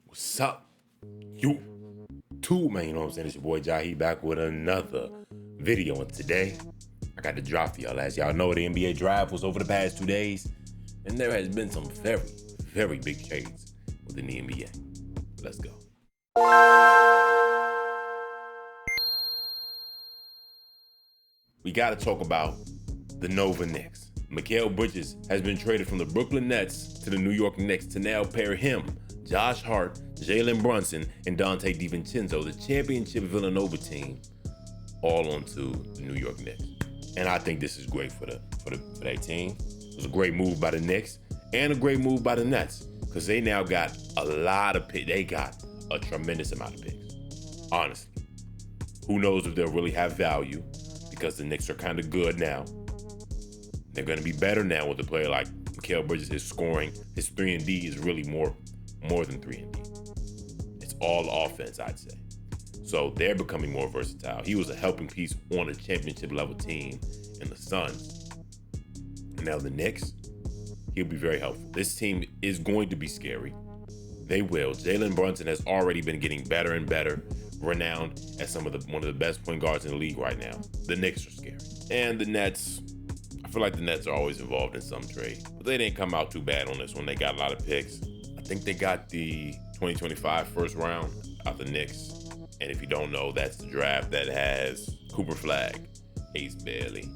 What's up, YouTube, man? You know what I'm saying? It's your boy Jahi back with another video. And today, I got to drop for y'all. As y'all know, the NBA draft was over the past 2 days, and there has been some very, very big trades within the NBA. Let's go. We got to talk about the Nova Knicks. Mikal Bridges has been traded from the Brooklyn Nets to the New York Knicks to now pair him, Josh Hart, Jalen Brunson, and Dante DiVincenzo, the championship Villanova team, all onto the New York Knicks. And I think this is great for that team. It was a great move by the Knicks and a great move by the Nets because they now got a lot of picks. They got a tremendous amount of picks. Honestly, who knows if they'll really have value because the Knicks are kind of good now. They're going to be better now with a player like Mikal Bridges. His scoring, his 3-and-D is really more than 3-and-D. It's all offense, I'd say. So they're becoming more versatile. He was a helping piece on a championship level team in the Suns. Now the Knicks, he'll be very helpful. This team is going to be scary. They will. Jalen Brunson has already been getting better and better, renowned as one of the best point guards in the league right now. The Knicks are scary. And the Nets, I feel like the Nets are always involved in some trade, but they didn't come out too bad on this one. They got a lot of picks. I think they got the 2025 first round out the Knicks. And if you don't know, that's the draft that has Cooper Flagg, Ace Bailey,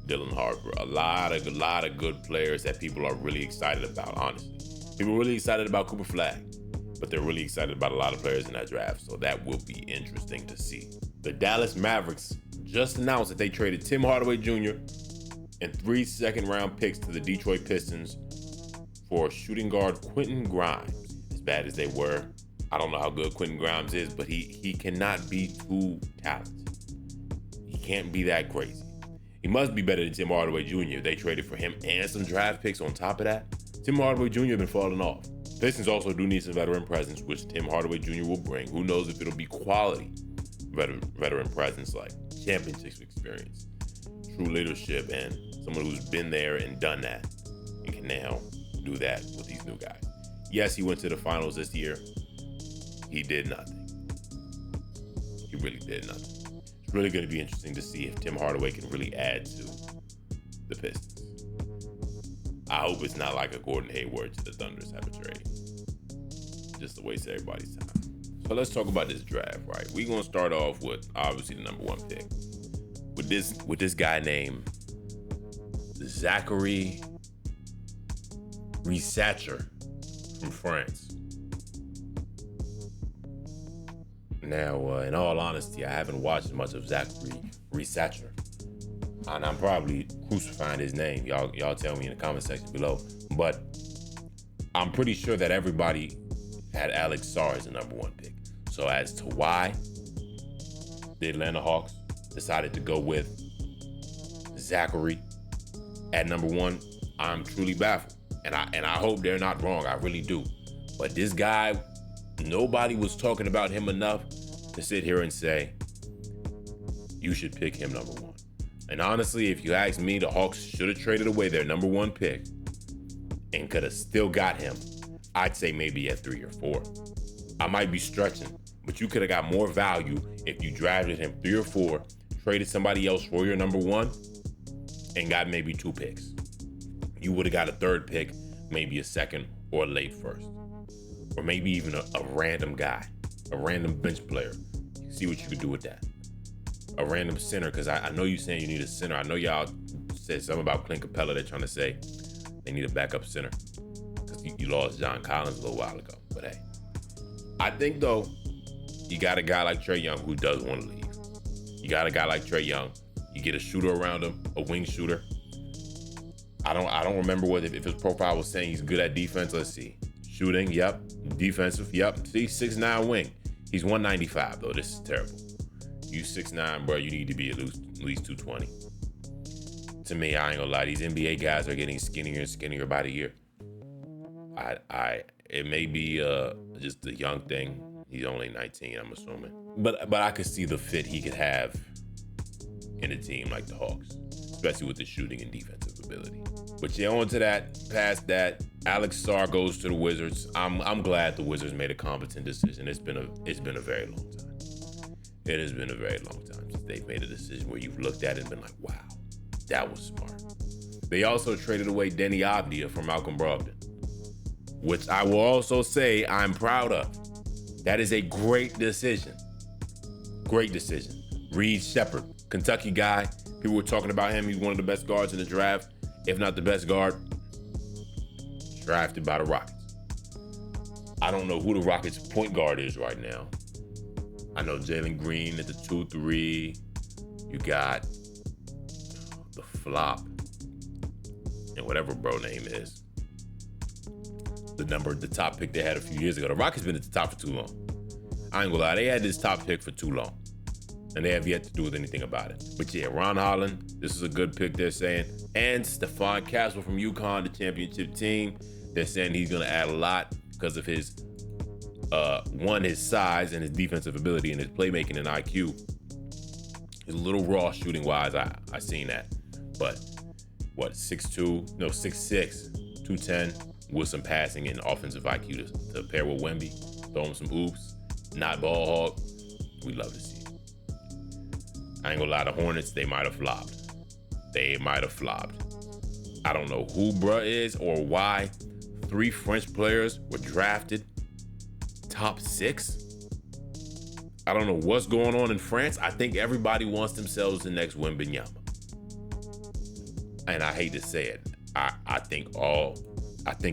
Dylan Harper, a lot of good players that people are really excited about, honestly. People are really excited about Cooper Flagg, but they're really excited about a lot of players in that draft, so that will be interesting to see. The Dallas Mavericks just announced that they traded Tim Hardaway Jr. and 3 second-round picks to the Detroit Pistons for shooting guard Quentin Grimes. As bad as they were, I don't know how good Quentin Grimes is, but he cannot be too talented. He can't be that crazy. He must be better than Tim Hardaway Jr. They traded for him and some draft picks on top of that. Tim Hardaway Jr. has been falling off. Pistons also do need some veteran presence, which Tim Hardaway Jr. will bring. Who knows if it'll be quality veteran presence like championship experience, true leadership, and someone who's been there and done that and can now do that with these new guys. Yes, he went to the finals this year. He did nothing. He really did nothing. It's really going to be interesting to see if Tim Hardaway can really add to the Pistons. I hope it's not like a Gordon Hayward to the Thunder type of trade. Just to waste everybody's time. So let's talk about this draft, right? We're going to start off with obviously the number 1 pick. With this guy named Zachary Risacher from France. Now, in all honesty, I haven't watched much of Zachary Risacher, and I'm probably crucifying his name. Y'all tell me in the comment section below. But I'm pretty sure that everybody had Alex Sarr as the number 1 pick. So as to why the Atlanta Hawks decided to go with Zachary at number 1, I'm truly baffled. And I hope they're not wrong. I really do. But this guy, nobody was talking about him enough to sit here and say, you should pick him number 1. And honestly, if you ask me, the Hawks should have traded away their number 1 pick and could have still got him. I'd say maybe at 3 or 4. I might be stretching, but you could have got more value if you drafted him 3 or 4, traded somebody else for your number 1, and got maybe 2 picks. You would have got a 3rd pick, maybe a 2nd or a late 1st. Or maybe even a random guy, a random bench player. You see what you could do with that. A random center, because I know you're saying you need a center. I know y'all said something about Clint Capella. They're trying to say they need a backup center because you lost John Collins a little while ago. But hey, I think though, you got a guy like Trae Young who does want to leave. You got a guy like Trae Young. You get a shooter around him, a wing shooter. I don't remember if his profile was saying he's good at defense. Let's see. Shooting, yep. Defensive, yep. See, 6'9" wing. He's 195 though. This is terrible. You 6'9", bro, you need to be at least 220. To me, I ain't gonna lie, these NBA guys are getting skinnier and skinnier by the year. It may be just a young thing. He's only 19, I'm assuming. But I could see the fit he could have in a team like the Hawks, especially with the shooting and defensive ability. But yeah, on to that, past that, Alex Sarr goes to the Wizards. I'm glad the Wizards made a competent decision. It's been a very long time. It has been a very long time since they've made a decision where you've looked at it and been like, wow, that was smart. They also traded away Denny Avdia for Malcolm Brogdon, which I will also say I'm proud of. That is a great decision. Great decision. Reed Shepherd, Kentucky guy. People were talking about him. He's one of the best guards in the draft, if not the best guard. Drafted by the Rockets. I don't know who the Rockets point guard is right now. I know Jalen Green at the 2-3. You got the flop and whatever bro name is. The top pick they had a few years ago. The Rockets been at the top for too long. I ain't gonna lie, they had this top pick for too long. And they have yet to do with anything about it. But yeah, Ron Holland, this is a good pick, they're saying. And Stephon Castle from UConn, the championship team. They're saying he's gonna add a lot because of his his size and his defensive ability and his playmaking and IQ. He's a little raw shooting wise, I seen that. But what, 6'2", no 6'6", 210 with some passing and offensive IQ to pair with Wemby, throw him some oops, not ball hog. We love to see it. I ain't gonna lie, the Hornets, they might have flopped. I don't know who bruh is or why 3 French players were drafted top 6. I don't know what's going on in France. I think everybody wants themselves the next Wembanyama. And I hate to say it. I think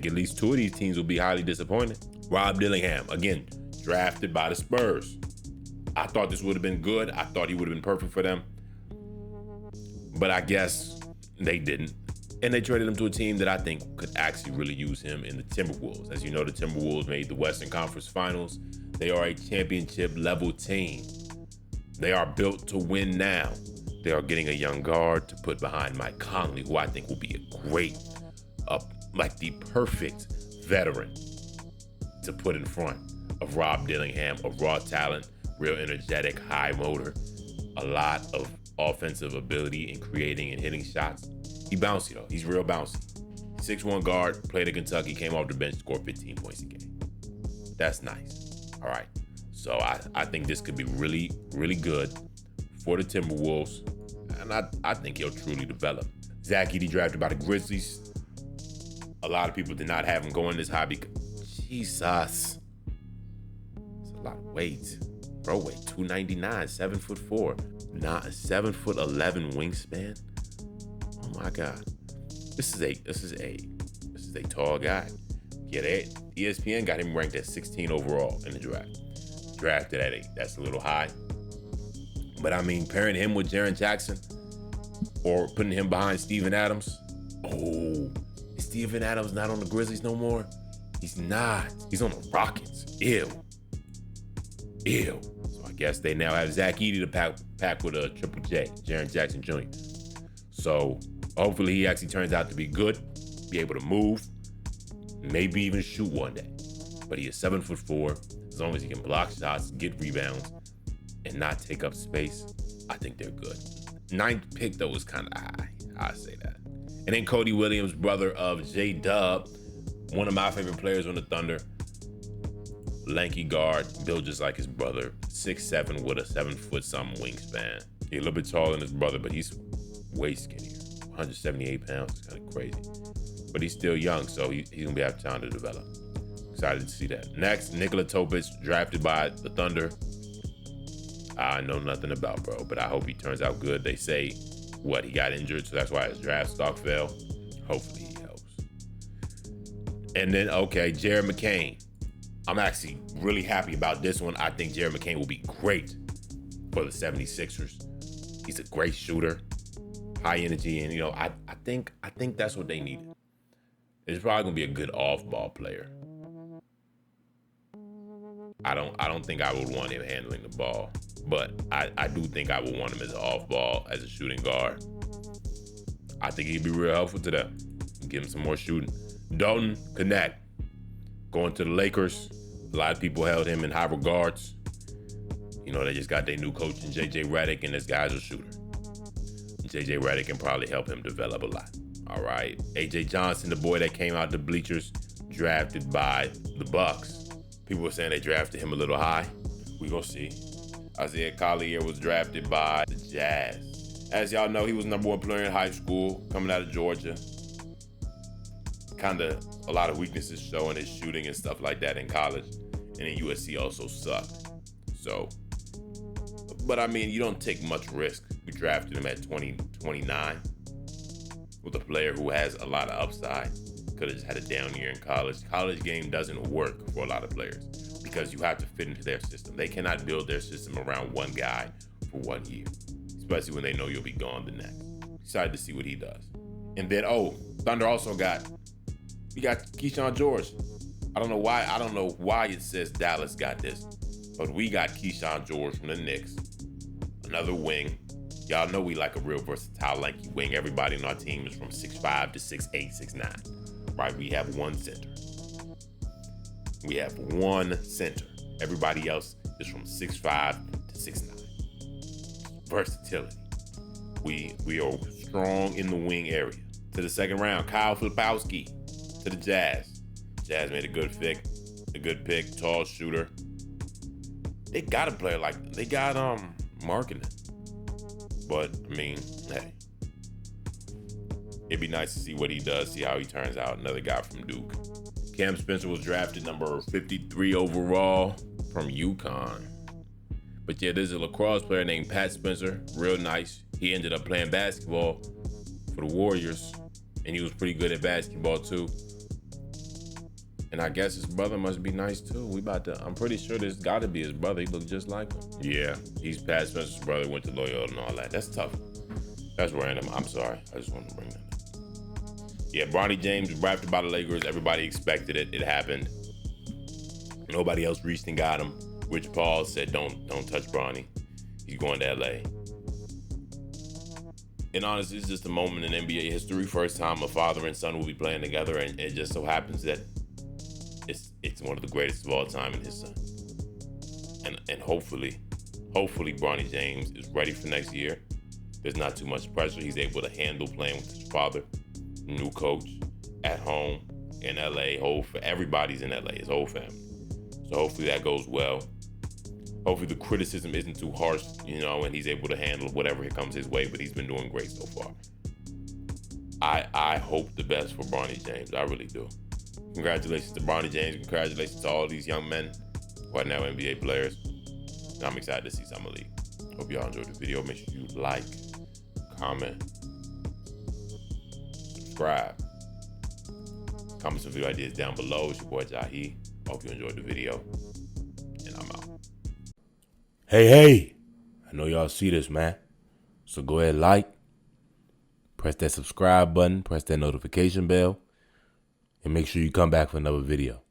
at least 2 of these teams will be highly disappointed. Rob Dillingham, again, drafted by the Spurs. I thought this would have been good. I thought he would have been perfect for them. But I guess they didn't. And they traded him to a team that I think could actually really use him in the Timberwolves. As you know, the Timberwolves made the Western Conference Finals. They are a championship level team. They are built to win now. They are getting a young guard to put behind Mike Conley, who I think will be a great, like the perfect veteran to put in front of Rob Dillingham, of raw talent, real energetic, high motor, a lot of offensive ability in creating and hitting shots. He bouncy though. He's real bouncy. 6'1" guard, played at Kentucky, came off the bench, scored 15 points a game. That's nice. All right. So I think this could be really, really good for the Timberwolves. And I think he'll truly develop. Zach Edey drafted by the Grizzlies. A lot of people did not have him going this high because, Jesus. It's a lot of weight. Bro, weight 299, 7'4". Not a 7'11" wingspan. Oh my God. This is a tall guy. Yeah, ESPN got him ranked at 16 overall in the draft. Drafted at 8. That's a little high. But I mean, pairing him with Jaren Jackson or putting him behind Steven Adams. Oh, is Steven Adams not on the Grizzlies no more? He's not. He's on the Rockets. Ew. So I guess they now have Zach Edey to pack with a Triple J, Jaren Jackson Jr. So hopefully he actually turns out to be good, be able to move, maybe even shoot one day. But he is 7'4". As long as he can block shots, get rebounds, and not take up space, I think they're good. 9th pick, though, was kind of high. I'll say that. And then Cody Williams, brother of J-Dub, one of my favorite players on the Thunder. Lanky guard, built just like his brother. 6'7" with a 7-foot-something wingspan. He's a little bit taller than his brother, but he's way skinnier. 178 pounds. It's kind of crazy. But he's still young, so he's going to have time to develop. Excited to see that. Next, Nikola Topic, drafted by the Thunder. I know nothing about, bro, but I hope he turns out good. They say, he got injured, so that's why his draft stock fell. Hopefully he helps. And then, Jared McCain. I'm actually really happy about this one. I think Jared McCain will be great for the 76ers. He's a great shooter, high energy, and I think that's what they needed. He's probably gonna be a good off-ball player. I don't think I would want him handling the ball, but I do think I would want him as an off-ball, as a shooting guard. I think he'd be real helpful to them. Give him some more shooting. Dalton Knecht, going to the Lakers. A lot of people held him in high regards. They just got their new coach in J.J. Redick, and this guy's a shooter. J.J. Redick can probably help him develop a lot. All right. A.J. Johnson, the boy that came out the bleachers, drafted by the Bucks. People were saying they drafted him a little high. We gonna see. Isaiah Collier was drafted by the Jazz. As y'all know, he was #1 player in high school, coming out of Georgia. Kind of a lot of weaknesses showing his shooting and stuff like that in college. And in USC also sucked. So, but I mean, you don't take much risk. We drafted him at 29 with a player who has a lot of upside. Could have just had a down year in college. College game doesn't work for a lot of players because you have to fit into their system. They cannot build their system around one guy for 1 year, especially when they know you'll be gone the next. Excited to see what he does. And then, Thunder also got Keyshawn George. I don't know why it says Dallas got this, but we got Keyshawn George from the Knicks. Another wing. Y'all know we like a real versatile, lanky wing. Everybody on our team is from 6'5" to 6'8", 6'9". Right? We have one center. Everybody else is from 6'5" to 6'9". Versatility. We are strong in the wing area. To the second round, Kyle Filipowski to the Jazz. Jazz made a good pick, tall shooter. They got a player they got marketing. But I mean, hey, it'd be nice to see what he does, see how he turns out. Another guy from Duke. Cam Spencer was drafted number 53 overall from UConn. But yeah, there's a lacrosse player named Pat Spencer, real nice. He ended up playing basketball for the Warriors, and he was pretty good at basketball too. And I guess his brother must be nice too. I'm pretty sure this gotta be his brother. He looked just like him. Yeah, he's Pat Spencer's brother, went to Loyola and all that. That's tough. That's random. I'm sorry. I just wanted to bring that up. Yeah, Bronny James was drafted by the Lakers. Everybody expected it. It happened. Nobody else reached and got him. Rich Paul said, don't touch Bronny. He's going to LA. And honestly, it's just a moment in NBA history. First time a father and son will be playing together, and it just so happens that it's one of the greatest of all time in his son. And hopefully Bronny James is ready for next year. There's not too much pressure. He's able to handle playing with his father, new coach, at home, in LA. Everybody's in LA, his whole family. So hopefully that goes well. Hopefully the criticism isn't too harsh, and he's able to handle whatever comes his way, but he's been doing great so far. I hope the best for Bronny James. I really do. Congratulations to Bronny James. Congratulations to all these young men who are now NBA players. And I'm excited to see Summer League. Hope y'all enjoyed the video. Make sure you like, comment, subscribe. Comment some video ideas down below. It's your boy Jahi. Hope you enjoyed the video. And I'm out. Hey. I know y'all see this, man. So go ahead, press that subscribe button, press that notification bell, and make sure you come back for another video.